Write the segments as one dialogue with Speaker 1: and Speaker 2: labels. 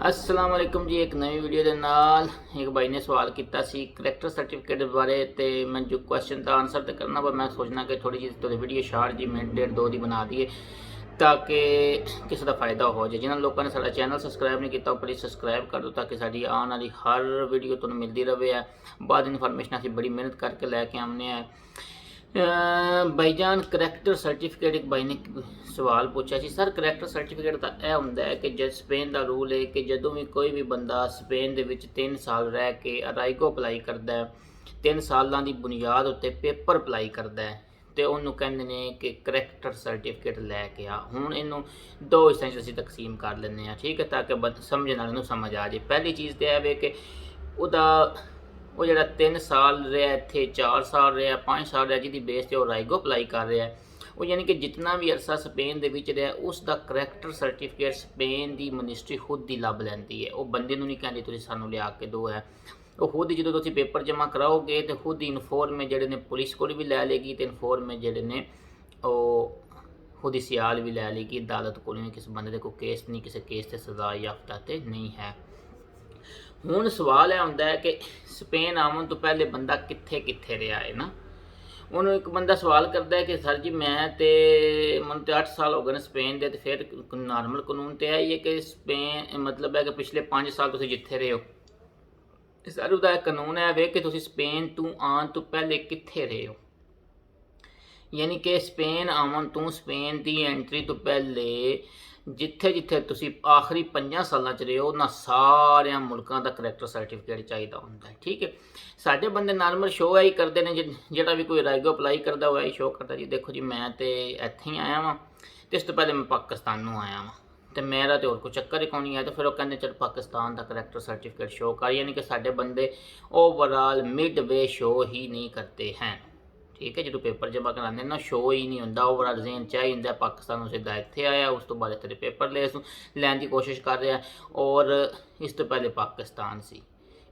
Speaker 1: अस्सलाम वालेकुम जी। एक नई वीडियो के नाल एक भाई ने सवाल किया सी करैक्टर सर्टिफिकेट बारे, तो मैं जो क्वेश्चन का आंसर तो करना, पर मैं सोचना कि थोड़ी जी तो वीडियो शार्ट जी मिनट डेढ़ दो की बना दिए ताकि किसी का फायदा हो जाए। जिन्होंने लोगों ने साडा चैनल सबसक्राइब नहीं किया प्लीज़ सबसक्राइब कर दो ताकि साड़ी आने वाली हर वीडियो तुहानूं मिलती रहे है। बाद इन्फॉर्मेशन असीं बड़ी मेहनत करके लैके आने हैं। भाईजान करैक्टर सर्टिफिकेट एक भाई ने सवाल पूछा सी, सर करैक्टर सर्टिफिकेट का यह होंदा है कि जब स्पेन का रूल है कि जदों भी कोई भी बंदा स्पेन दे विच 3 साल रह के अराइगो अप्लाई करता है, 3 सालों की बुनियाद उत्ते पेपर अप्लाई करता है तो उन्होंने कहते हैं कि करैक्टर सर्टिफिकेट लैके आ। हुण इनू दो हिस्सों असीं तकसीम कर लैंदे हैं, ठीक है, ताकि समझने वाले नूं समझ आ जाए। पहली चीज़ तो यह है कि उहदा वो जो 3 साल रहा इत्थे, 4 साल रहा, 5 साल रहा, जिहदी बेस ते राइगो अप्लाई कर रहा है, वो यानी कि जितना भी अरसा स्पेन दे विच रहा उसका करैक्टर सर्टिफिकेट स्पेन की मिनिस्ट्री खुद ही लभ लैंदी है। वो बंदे नूं नहीं कहती तुसीं सानूं लिया के दो है, वो खुद ही जो तुसीं पेपर जमा कराओगे तो खुद ही इनफॉर्म जिहड़े ने पुलिस को भी लै लेगी, तो इनफॉर्म जिहड़े ने खुद ही सियाल भी लै लेगी अदालत को। किसी बंदे कोई केस नहीं, किसी केस से सजा याफ्ता तो नहीं है। हुण सवाल यह होंदा है कि स्पेन आवन तो पहले बंदा कित्थे कित्थे रहा है ना। उन्होंने एक बंदा सवाल करता है कि सर जी मैं तो मन तो 8 साल हो गए स्पेन के, तो फिर नॉर्मल कानून तो है कि स्पेन मतलब है कि पिछले 5 साल तुम जिथे रहे हो। सर उसका कानून है वे कि तुम स्पेन तू आन तो पहले कित्थे रहे हो, यानी कि स्पेन आवन तो स्पेन की एंट्री तो पहले जिथे जिथे तुसी आखिरी 5 सालों च रहे हो ना सारे मुल्कों का करैक्टर सर्टिफिकेट चाहिए होंगे, ठीक है। साढ़े बंदे नॉर्मल शो ही करते हैं, जोड़ा भी कोई राइगो अप्लाई करता हुआ ही शो करता जी देखो जी मैं तो इत्थे ही आया वहाँ, तो इस तो पहले मैं पाकिस्तानों आया वहाँ, तो मेरा तो और कोई चक्कर ही कोई नहीं है। तो फिर वो कहते चल पाकिस्तान का करैक्टर सर्टिफिकेट शो कर, यानी कि साढ़े बंदे ओवरऑल मिड वे शो ही नहीं करते हैं, ठीक है। जो पेपर जमा कराने ना शो ही नहीं होंदा, ओवरऑल जेन चाहिए होंदा पाकिस्तान सीधा इत्थे आया, उस तो बाद तेरे पेपर लैन की कोशिश कर रहा है, और इस तो पहले पाकिस्तान सी,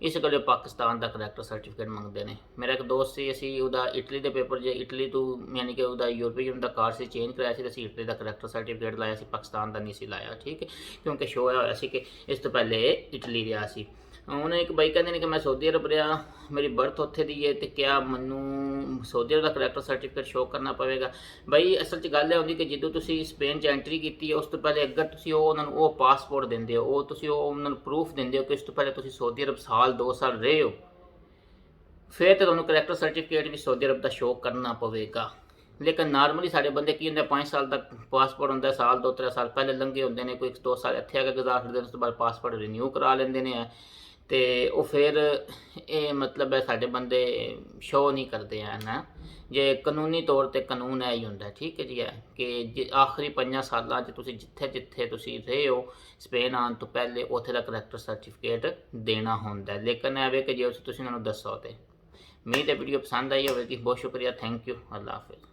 Speaker 1: इस गल पाकिस्तान का करैक्टर सर्टिफिकेट मंगते हैं। मेरा एक दोस्त से असी उदा इटली के पेपर जो इटली तो यानी कि उदा यूरोपीय यूनियन का कार्ड से चेंज कराया से, असी इटली का करैक्टर सर्टिफिकेट लाया से, पाकिस्तान का नहीं सी लाया, ठीक है, क्योंकि शो होया सी कि इस तो पहले इटली रहा सी। उन्हें एक भाई कहते हैं कि मैं सऊदी अरब रहा, मेरी बर्थ उत्थे दी है, तो क्या मैनू सऊदी अरब का करैक्टर सर्टिफिकेट शो करना पवेगा। भाई असल गल होंगी कि जो तुम स्पेन च एंट्री की है उस तो पहले अगर तुम उन्होंने पासपोर्ट देंगे हो, उन्होंने प्रूफ देंगे हो कि इस तो पहले तुम सऊदी अरब साल 2 साल रहे हो, फिर तो तुम्हें करैक्टर सर्टिफिकेट भी सऊदी अरब का शो करना पवेगा। लेकिन नॉर्मली साढ़े बंदे की होंगे 5 साल तक पासपोर्ट होंगे, साल 2-3 साल पहले लंघे होंगे ने, कोई 2 साल इत्थे आके गुजार छड्डदे, उस तो बाद पासपोर्ट रिन्यू करा लेंदे ने, तो वो फिर ये मतलब है साढ़े बंदे शो नहीं करते हैं ना। जे कानूनी तौर पर कानून है ही होंगे, ठीक है जी, है कि आखिरी 5 सालों जिथे जिथे तुसी रहे हो स्पेन आने तो पहले उत्थे का करैक्टर सर्टिफिकेट देना होंगे। लेकिन है कि जो तुसीं उन्होंने दसो तो। मेरी तो वीडियो पसंद आई होगी, बहुत शुक्रिया, थैंक यू, अल्लाह हाफिज़।